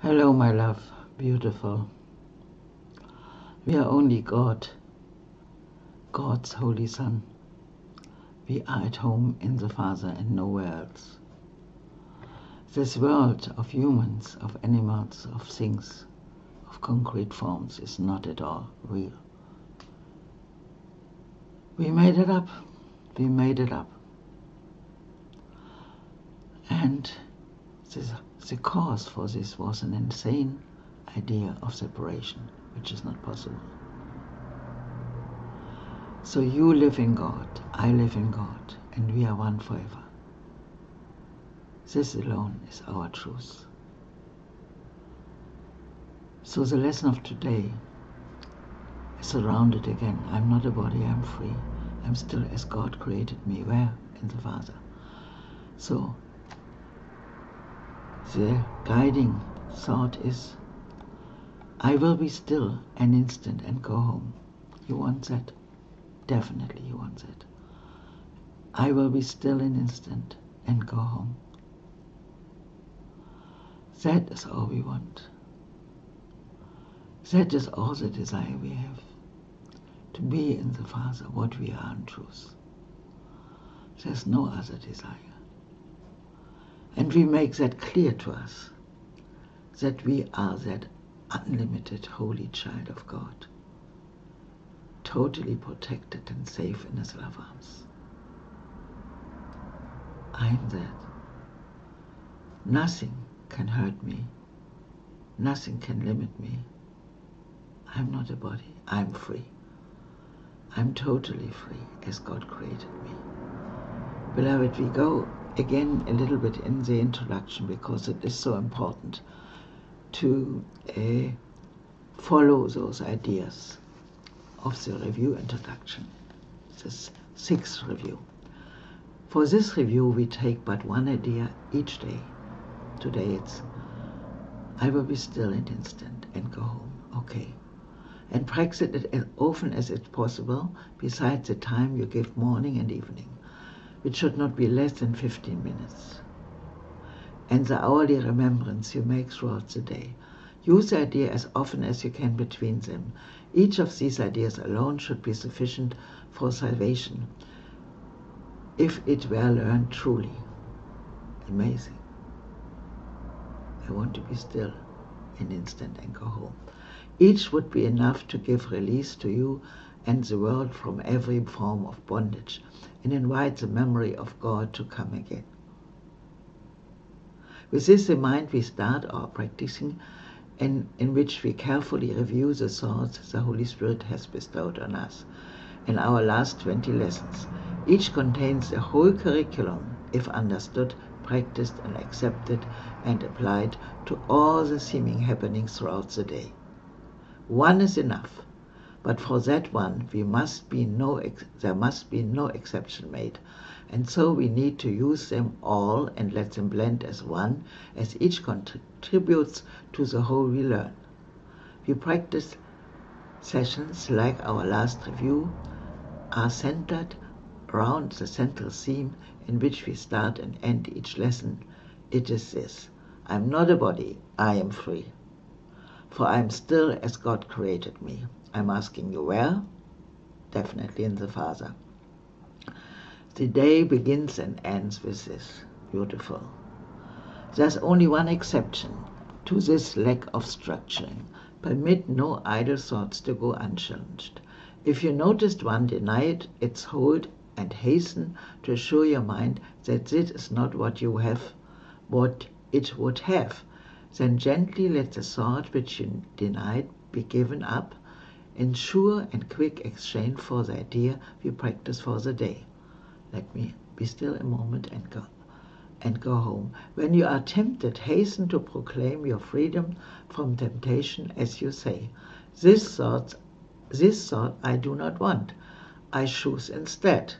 Hello, my love, beautiful. We are only God, God's Holy Son. We are at home in the Father and nowhere else. This world of humans, of animals, of things, of concrete forms is not at all real. We made it up. We made it up. And the cause for this was an insane idea of separation, which is not possible. So you live in God, I live in God, and we are one forever. This alone is our truth. So the lesson of today is surrounded again. I'm not a body, I'm free. I'm still as God created me. Where? In the Father. So the guiding thought is, I will be still an instant and go home. You want that? Definitely you want that. I will be still an instant and go home. That is all we want. That is all the desire we have. To be in the Father, what we are in truth. There's no other desire. And we make that clear to us, that we are that unlimited holy child of God, totally protected and safe in His love arms. I am that. Nothing can hurt me. Nothing can limit me. I'm not a body. I'm free. I'm totally free as God created me. Beloved, we go again a little bit in the introduction because it is so important to follow those ideas of the review introduction, this 6th review. For this review we take but one idea each day. Today it's, I will be still an instant and go home. Okay. And practice it as often as it's possible, besides the time you give morning and evening, which should not be less than 15 minutes. And the hourly remembrance you make throughout the day. Use the idea as often as you can between them. Each of these ideas alone should be sufficient for salvation, if it were learned truly. Amazing. I want to be still an instant and go home. Each would be enough to give release to you and the world from every form of bondage and invite the memory of God to come again. With this in mind, we start our practicing, in which we carefully review the thoughts the Holy Spirit has bestowed on us in our last 20 lessons. Each contains the whole curriculum, if understood, practiced and accepted and applied to all the seeming happenings throughout the day. One is enough, but for that one there must be no exception made, and so we need to use them all and let them blend as one, as each contributes to the whole we learn. We practice sessions like our last review are centered around the central theme in which we start and end each lesson. It is this: I'm not a body, I am free. For I am still as God created me. I'm asking you where? Definitely in the Father. The day begins and ends with this. Beautiful. There's only one exception to this lack of structuring. Permit no idle thoughts to go unchallenged. If you noticed one, deny it its hold and hasten to assure your mind that this is not what you have, what it would have. Then gently let the thought which you denied be given up, in sure and quick exchange for the idea we practice for the day. Let me be still a moment and go home. When you are tempted, hasten to proclaim your freedom from temptation as you say, This thought I do not want. I choose instead.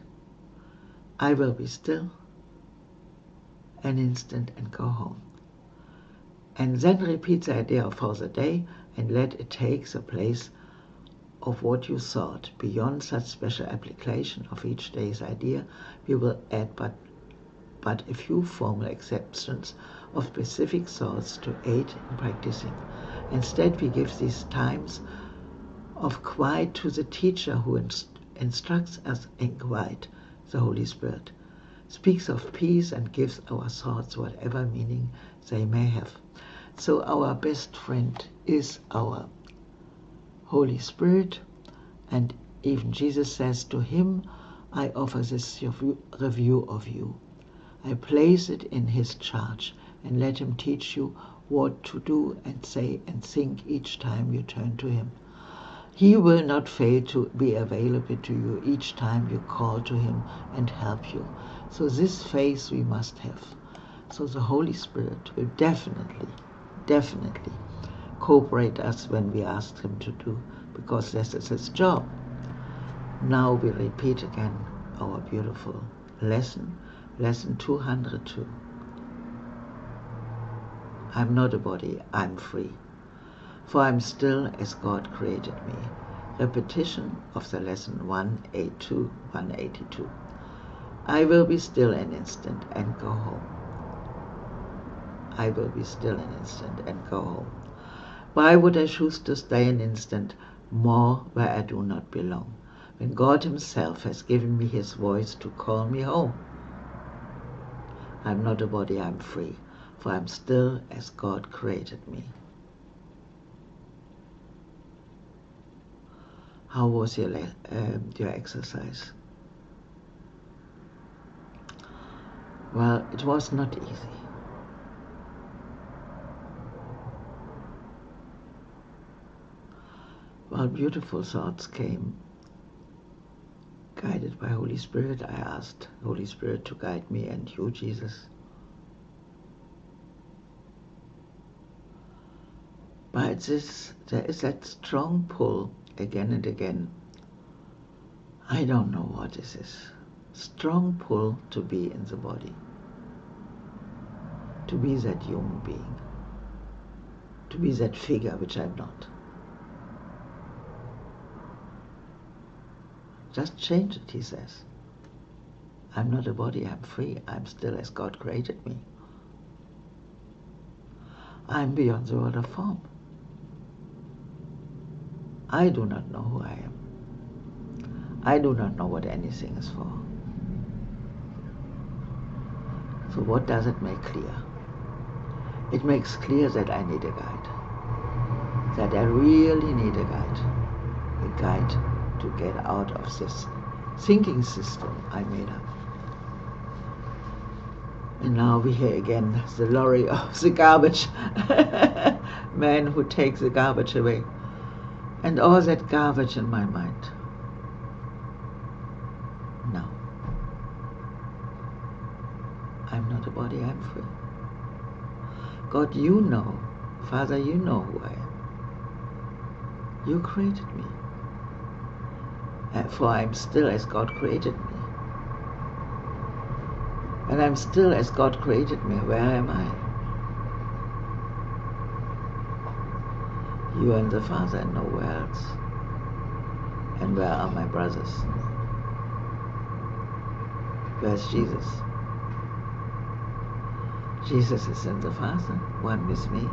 I will be still an instant and go home. And then repeat the idea for the day and let it take the place of what you thought. Beyond such special application of each day's idea, we will add but but a few formal exceptions of specific thoughts to aid in practicing. Instead, we give these times of quiet to the teacher who instructs us in quiet, the Holy Spirit, speaks of peace and gives our thoughts whatever meaning they may have. So our best friend is our Holy Spirit, and even Jesus says, to him I offer this review of you. I place it in his charge, and let him teach you what to do and say and think each time you turn to him. He will not fail to be available to you each time you call to him and help you. So this faith we must have. So the Holy Spirit will definitely cooperate us when we ask him to do, because this is his job. Now we repeat again our beautiful lesson 202. I'm not a body, I'm free, for I'm still as God created me. Repetition of the lesson 182. I will be still an instant and go home. I will be still an instant and go home. Why would I choose to stay an instant more where I do not belong, when God himself has given me his voice to call me home? I'm not a body, I'm free, for I'm still as God created me. How was your exercise? Well, it was not easy. While beautiful thoughts came, guided by Holy Spirit, I asked Holy Spirit to guide me, and you, Jesus. But there is that strong pull again and again. I don't know what this is. Strong pull to be in the body, to be that human being, to be that figure which I'm not. Just change it, he says. I'm not a body, I'm free. I'm still as God created me. I'm beyond the world of form. I do not know who I am. I do not know what anything is for. So what does it make clear? It makes clear that I need a guide. That I really need a guide. A guide to get out of this thinking system I made up. And now we hear again the lorry of the garbage man who takes the garbage away. And all that garbage in my mind. No. I'm not a body, I'm free. God, you know. Father, you know who I am. You created me. For I'm still as God created me. And I'm still as God created me. Where am I? You and the Father and nowhere else. And where are my brothers? Where's Jesus? Jesus is in the Father, one with me.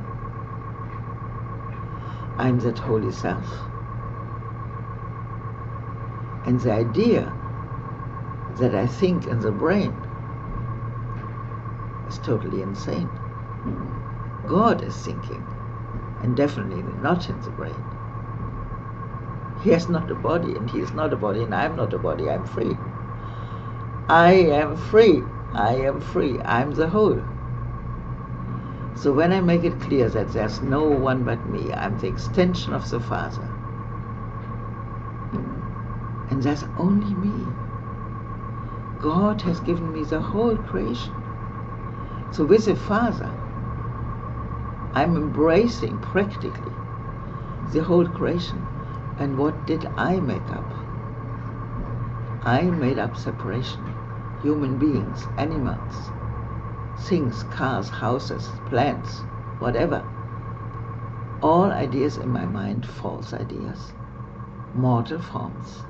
I'm that holy self. And the idea that I think in the brain is totally insane. God is thinking, and definitely not in the brain. He is not a body, and he is not a body, and I'm not a body. I'm free. I am free. I am free. I'm the whole. So when I make it clear that there's no one but me, I'm the extension of the Father. And there's only me. God has given me the whole creation. So with the Father, I'm embracing practically the whole creation. And what did I make up? I made up separation. Human beings, animals, things, cars, houses, plants, whatever. All ideas in my mind, false ideas, mortal forms.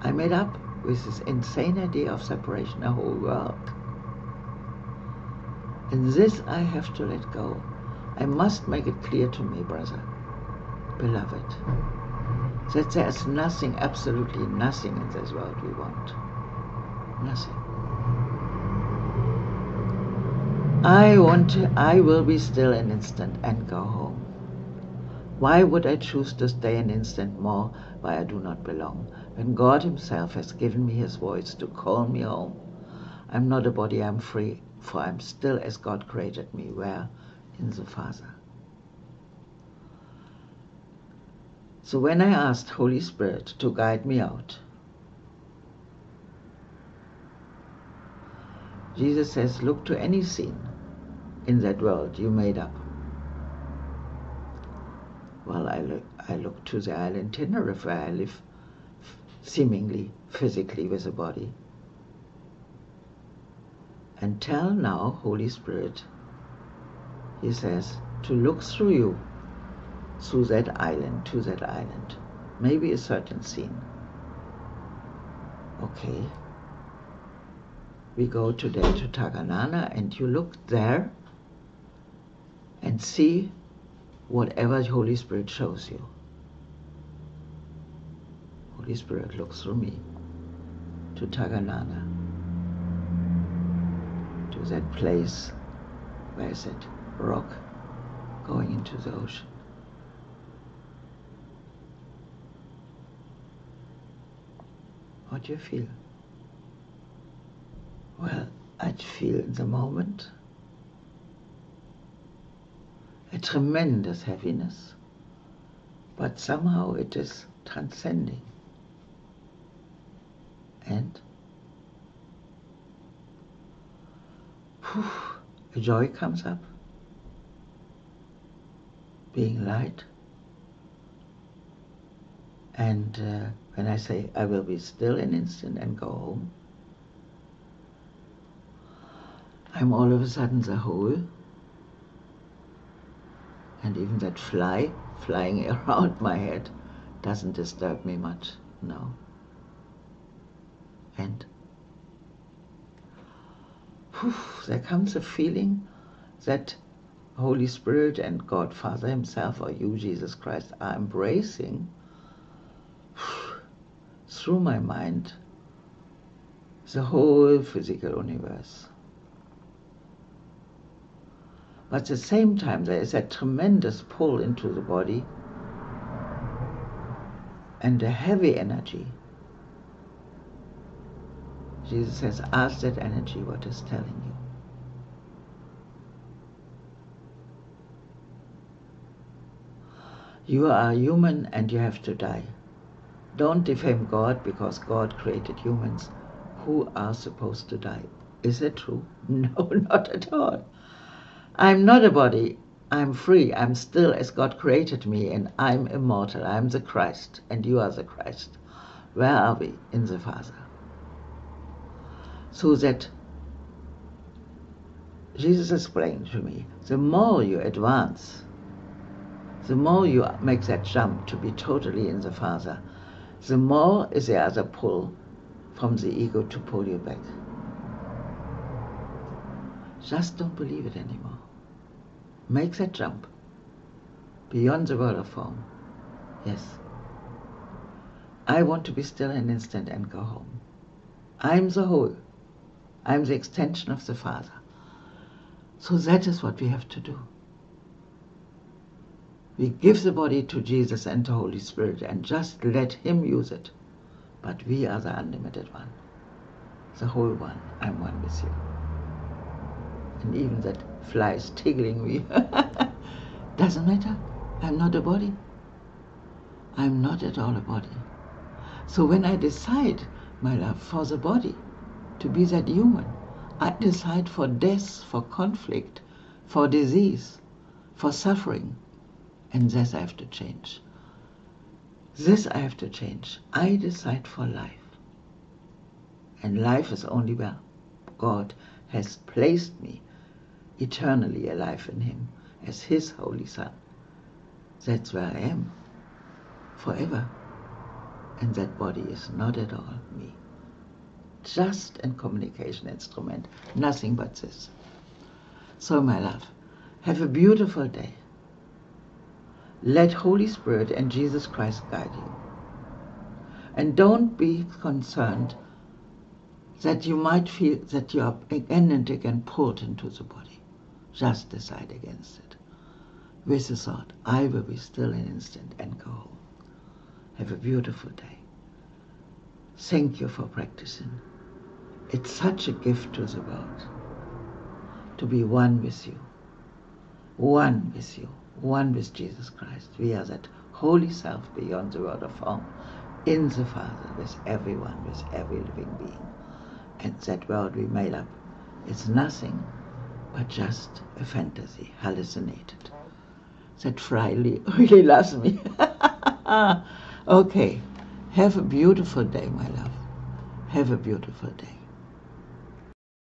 I made up with this insane idea of separation a whole world. And this I have to let go. I must make it clear to me, brother, beloved, that there's nothing, absolutely nothing in this world we want. Nothing. I will be still an instant and go home. Why would I choose to stay an instant more where I do not belong, when God himself has given me his voice to call me home? I'm not a body, I'm free, for I'm still as God created me, where? In the Father. So when I asked Holy Spirit to guide me out, Jesus says, look to any scene in that world you made up. Well, I look to the island Tenerife where I live, seemingly, physically with a body. And tell now, Holy Spirit, he says, to look through you, through that island, to that island. Maybe a certain scene. Okay. We go today to Taganana and you look there and see whatever the Holy Spirit shows you. Holy Spirit looks through me to Taganana, to that place where is that rock going into the ocean. What do you feel? Well, I'd feel in the moment a tremendous heaviness, but somehow it is transcending. And a joy comes up, being light. And when I say I will be still an instant and go home, I'm all of a sudden the whole. And even that flying around my head doesn't disturb me much, no. And there comes a feeling that Holy Spirit and God Father himself, or you, Jesus Christ, are embracing through my mind the whole physical universe. But at the same time, there is a tremendous pull into the body and a heavy energy. Jesus says, ask that energy what is telling you. You are human and you have to die. Don't defame God because God created humans who are supposed to die. Is it true? No, not at all. I'm not a body. I'm free. I'm still as God created me, and I'm immortal. I'm the Christ, and you are the Christ. Where are we? In the Father. So that Jesus explained to me, the more you advance, the more you make that jump to be totally in the Father, the more is the other pull from the ego to pull you back. Just don't believe it anymore. Make that jump beyond the world of form. Yes. I want to be still an instant and go home. I'm the whole. I'm the extension of the Father. So that is what we have to do. We give the body to Jesus and the Holy Spirit and just let him use it. But we are the unlimited one. The whole one. I'm one with you. And even that fly is tickling me. Doesn't matter. I'm not a body. I'm not at all a body. So when I decide, my love, for the body, to be that human, I decide for death, for conflict, for disease, for suffering. And this I have to change. This I have to change. I decide for life. And life is only where God has placed me eternally alive in him as his holy son. That's where I am forever. And that body is not at all me. Just a communication instrument, nothing but this. So, my love, have a beautiful day. Let Holy Spirit and Jesus Christ guide you. And don't be concerned that you might feel that you are again and again pulled into the body. Just decide against it. With the thought, I will be still an instant and go home. Have a beautiful day. Thank you for practicing. It's such a gift to the world to be one with you. One with you. One with Jesus Christ. We are that holy self beyond the world of form, in the Father, with everyone, with every living being. And that world we made up is nothing but just a fantasy, hallucinated. That Friley really loves me. Okay, have a beautiful day, my love. Have a beautiful day.